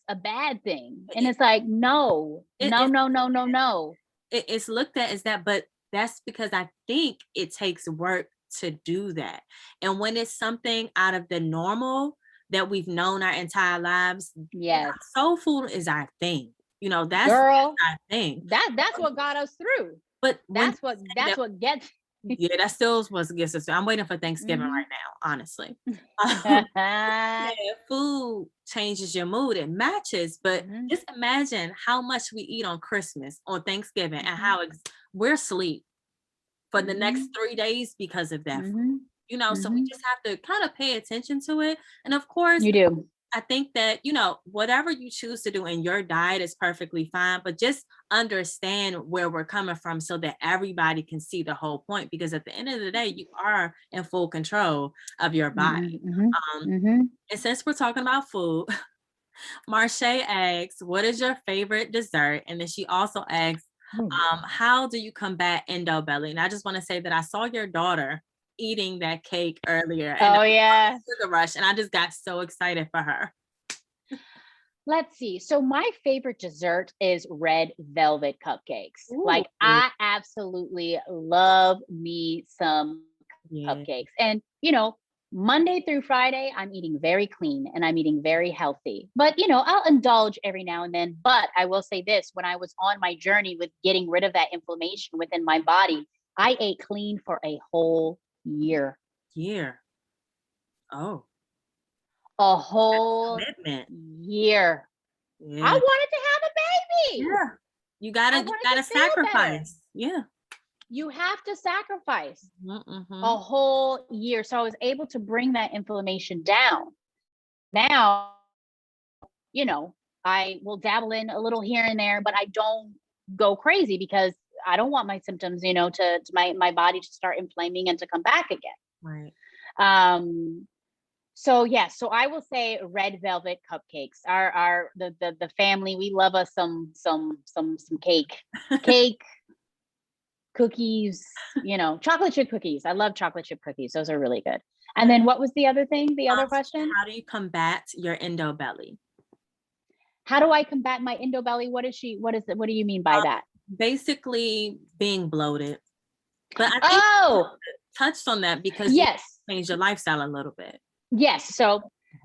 a bad thing. And it's like, no, It no, it's no, looked no, no, no. it's looked at as that, but that's because I think it takes work to do that. And when it's something out of the normal that we've known our entire lives, yes, soul food is our thing. That's girl, our thing. that's what got us through. But That's what gets. yeah, that still was gets us. I'm waiting for Thanksgiving right now, honestly. Yeah, food changes your mood. It matches, but just imagine how much we eat on Christmas, on Thanksgiving, and how we're asleep for the next 3 days because of that food. So we just have to kind of pay attention to it. And of course, You do. I think that, whatever you choose to do in your diet is perfectly fine, but just understand where we're coming from so that everybody can see the whole point. Because at the end of the day, you are in full control of your body. And since we're talking about food, Marche asks, what is your favorite dessert? And then she also asks, how do you combat Indo-Belly? And I just want to say that I saw your daughter eating that cake earlier. And sugar rush, and I just got so excited for her. Let's see. So my favorite dessert is red velvet cupcakes. Like I absolutely love me some cupcakes. And Monday through Friday, I'm eating very clean and I'm eating very healthy. But I'll indulge every now and then. But I will say this, when I was on my journey with getting rid of that inflammation within my body, I ate clean for a whole year. Oh. A whole year. Yeah. I wanted to have a baby. Yeah. You gotta sacrifice. Yeah. You have to sacrifice a whole year. So I was able to bring that inflammation down. Now, I will dabble in a little here and there, but I don't go crazy because I don't want my symptoms, to my body to start inflaming and to come back again. Right. So so I will say red velvet cupcakes. The family, we love us some cake, cookies, chocolate chip cookies. I love chocolate chip cookies. Those are really good. And then what was the other thing? The other question? How do you combat your Indo-Belly? How do I combat my Indo-Belly? What do you mean by that? Basically being bloated. But I think you touched on that because you changed your lifestyle a little bit. Yes. So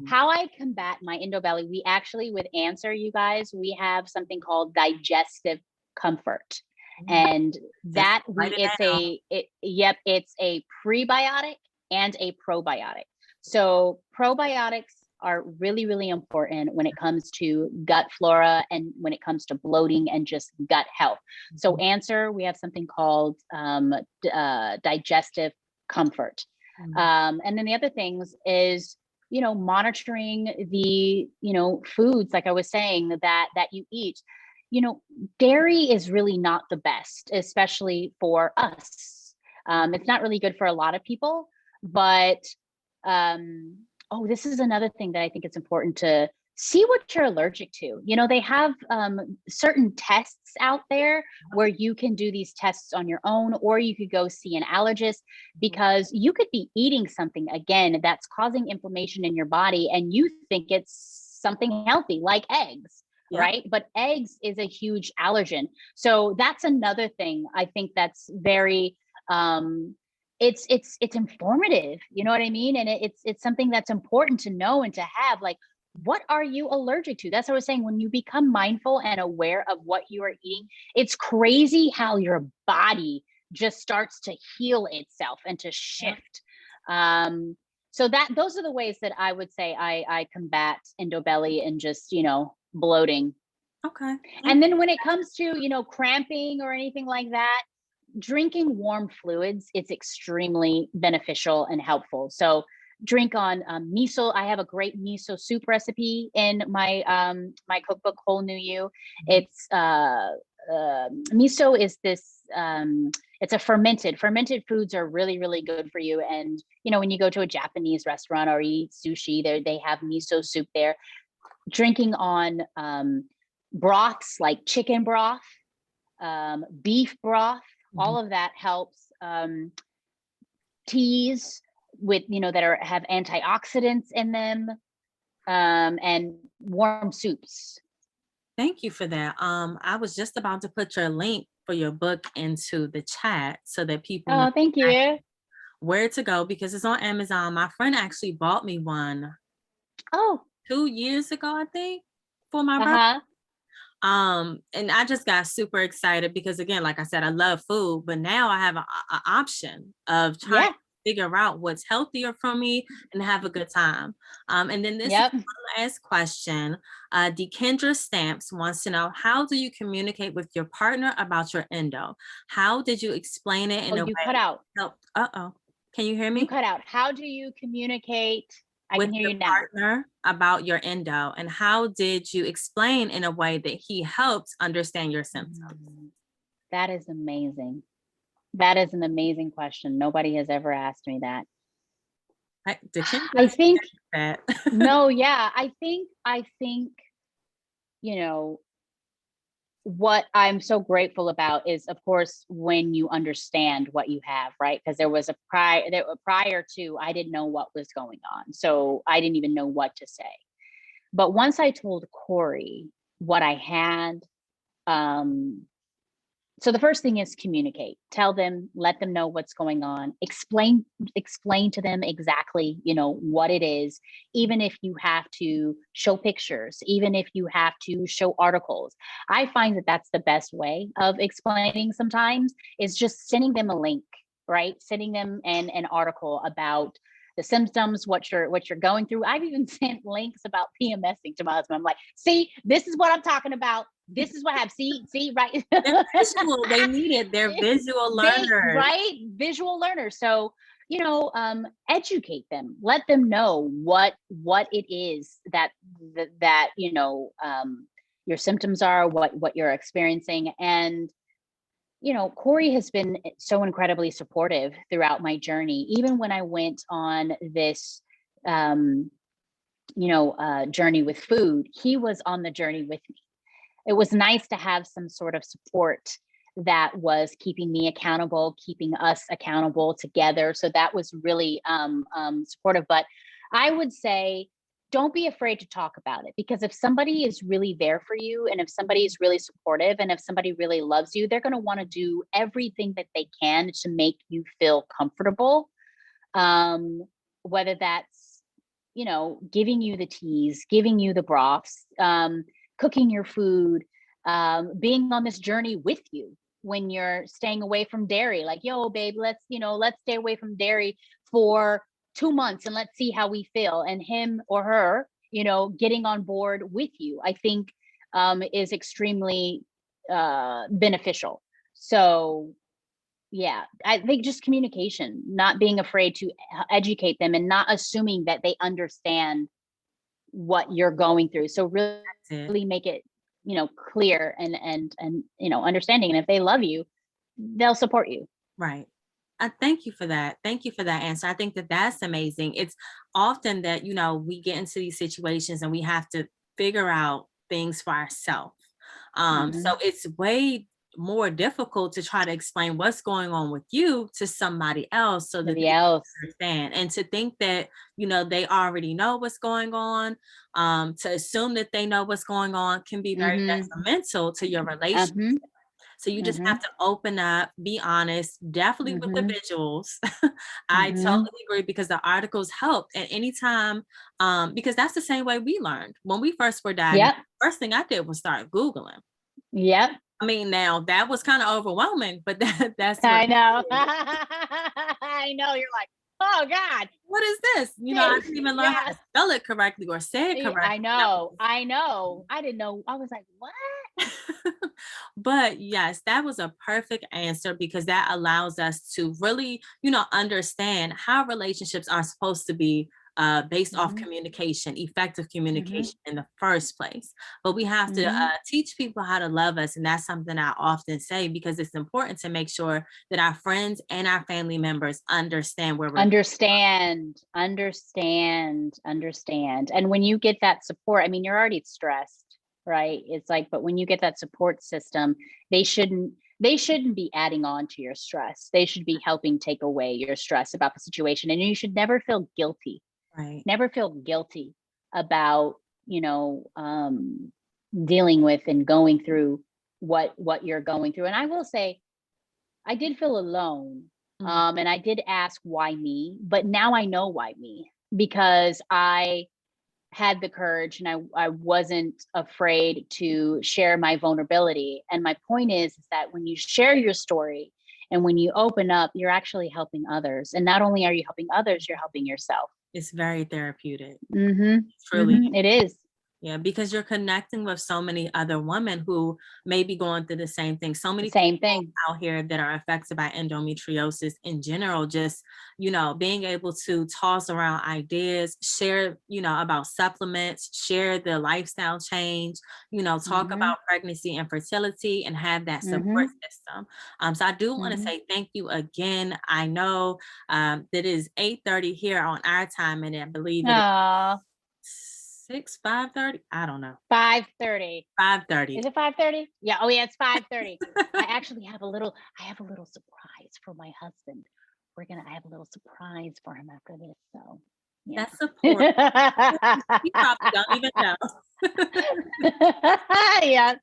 how I combat my Indo-Belly, we actually, with Answer, you guys, we have something called digestive comfort. And that it's a prebiotic and a probiotic. So probiotics are really, really important when it comes to gut flora and when it comes to bloating and just gut health. So Answer, we have something called digestive comfort. And then the other things is, monitoring the, foods, like I was saying, that you eat. Dairy is really not the best, especially for us. It's not really good for a lot of people, but this is another thing that I think it's important to see what you're allergic to. They have certain tests out there where you can do these tests on your own, or you could go see an allergist, because you could be eating something, again, that's causing inflammation in your body and you think it's something healthy, like eggs. Right. But eggs is a huge allergen. So that's another thing I think that's very, it's informative, you know what I mean? And it's something that's important to know and to have, like, what are you allergic to? That's what I was saying. When you become mindful and aware of what you are eating, it's crazy how your body just starts to heal itself and to shift. So those are the ways that I would say I combat Indo-Belly and just, bloating. Okay. And then when it comes to, cramping or anything like that, drinking warm fluids, it's extremely beneficial and helpful. So drink on miso. I have a great miso soup recipe in my my cookbook, Whole New You. It's miso is this it's a fermented foods are really, really good for you. And when you go to a Japanese restaurant or eat sushi, they have miso soup there. Drinking on broths like chicken broth, beef broth, all of that helps. Teas with that have antioxidants in them, and warm soups. Thank you for that. I was just about to put your link for your book into the chat so that people thank you. where to go because it's on Amazon. My friend actually bought me one Oh, 2 years ago, I think, for my birthday. uh-huh. And I just got super excited because again, like I said, I love food, but now I have an option of trying Yeah. to figure out what's healthier for me and have a good time. And then this is Yep. one last question. Dekendra Stamps wants to know, how do you communicate with your partner about your endo? How did you explain it in Oh, a you way cut out. that helped? Uh-oh. Can you hear You me? cut out. How do you communicate? I With can hear your you now. partner about your endo, and how did you explain in a way that he helped understand your symptoms? That is amazing. That is an amazing question. Nobody has ever asked me that. Did I Kendra think say that? no, yeah. I think, you know, what I'm so grateful about is, of course, when you understand what you have, right? Because there was a prior to, I didn't know what was going on. So I didn't even know what to say. But once I told Corey what I had, um, so the first thing is communicate. Tell them, let them know what's going on. Explain to them exactly, what it is, even if you have to show pictures, even if you have to show articles. I find that that's the best way of explaining sometimes, is just sending them a link, right? Sending them an article about the symptoms, what you're going through. I've even sent links about PMSing to my husband. I'm like, see, this is what I'm talking about. This is what I have. See, right? They're visual. They need it. They're visual learners. Right, visual learners. So, educate them. Let them know what it is that your symptoms are, what you're experiencing. And Corey has been so incredibly supportive throughout my journey. Even when I went on this journey with food, he was on the journey with me. It was nice to have some sort of support that was keeping me accountable, keeping us accountable together. So that was really supportive. But I would say, don't be afraid to talk about it, because if somebody is really there for you, and if somebody is really supportive, and if somebody really loves you, they're going to want to do everything that they can to make you feel comfortable. Whether that's, giving you the teas, giving you the broths, cooking your food, being on this journey with you when you're staying away from dairy. Like, yo, babe, let's stay away from dairy for 2 months and let's see how we feel. And him or her, getting on board with you, I think is extremely beneficial. So yeah, I think just communication, not being afraid to educate them, and not assuming that they understand what you're going through. So really make it, clear and understanding. And if they love you, they'll support you. Right. I thank you for that. Thank you for that answer. I think that that's amazing. It's often that, we get into these situations and we have to figure out things for ourselves. So it's way more difficult to try to explain what's going on with you to somebody else so that Somebody they else. understand, and to think that, they already know what's going on, to assume that they know what's going on can be very detrimental to your relationship. So you just have to open up, be honest, definitely with the visuals. I totally agree, because the articles helped at any time, because that's the same way we learned. When we first were diagnosed, Yep. first thing I did was start Googling. Yep. I mean, now that was kind of overwhelming, but that's what I know. I know. You're like, oh God. what is this? I didn't even learn how Yeah. to spell it correctly or say it correctly. I know. I know. I didn't know. I was like, what? But yes, that was a perfect answer, because that allows us to really, understand how relationships are supposed to be based off communication, effective communication in the first place. But we have to teach people how to love us. And that's something I often say, because it's important to make sure that our friends and our family members understand where we're Understand. And when you get that support, I mean, you're already stressed, right? It's like, but when you get that support system, they shouldn't be adding on to your stress. They should be helping take away your stress about the situation. And you should never feel guilty. right. Never feel guilty about, dealing with and going through what you're going through. And I will say, I did feel alone And I did ask why me, but now I know why me, because I had the courage and I wasn't afraid to share my vulnerability. And my point is that when you share your story and when you open up, you're actually helping others. And not only are you helping others, you're helping yourself. It's very therapeutic. Truly. It is. Yeah, because you're connecting with so many other women who may be going through the same thing. So many Same people thing out here that are affected by endometriosis in general, just, being able to toss around ideas, share, about supplements, share the lifestyle change, talk about pregnancy and fertility and have that support system. So I do want to say thank you again. I know that it is 8:30 here on our time, and I believe it is 5:30. I don't know. 5:30. 5:30. Is it 5:30? Yeah. Oh yeah, it's 5:30. I actually have a little surprise for my husband. I have a little surprise for him after this. So yeah. That's support. You probably don't even know. Yeah.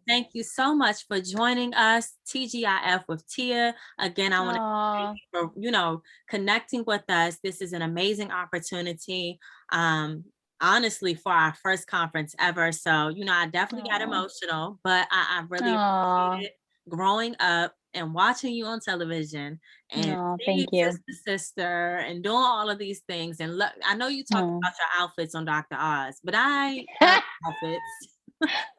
Thank you so much for joining us, TGIF with Tia. Again, I want to thank you for, connecting with us. This is an amazing opportunity. Honestly, for our first conference ever. So, I definitely got emotional, but I really appreciate it growing up and watching you on television and being thank you. sister and doing all of these things. And look, I know you talk about your outfits on Dr. Oz, but I love outfits.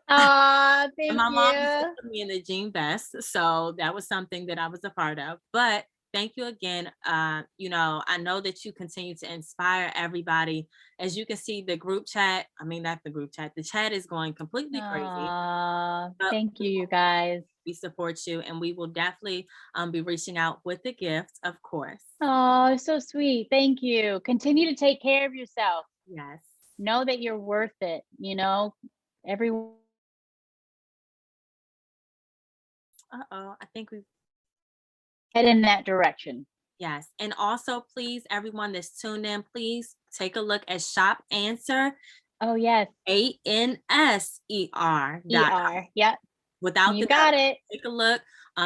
Thank and my mom used to you. put me in the jean vest, so that was something that I was a part of. But thank you again. I know that you continue to inspire everybody. As you can see, the group chat, I mean, not the group chat, the chat is going completely crazy. Thank you, you guys. We support you, and we will definitely be reaching out with the gift, of course. Oh, so sweet. Thank you. Continue to take care of yourself. Yes. Know that you're worth it. Everyone. I think we Head in that direction. Yes. And also, please, everyone that's tuned in, please take a look at Shop Answer. Oh, yes. ANSER. Yep. Without you the got W. it. Take a look.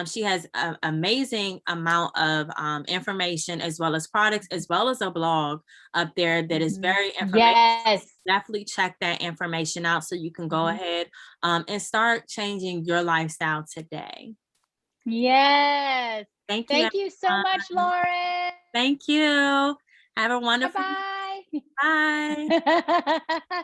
She has an amazing amount of information, as well as products, as well as a blog up there that is very informative. Yes. Definitely check that information out so you can go ahead and start changing your lifestyle today. Yes. Thank you. Thank you so much, Lauren. Thank you. Have a wonderful Bye-bye. Bye.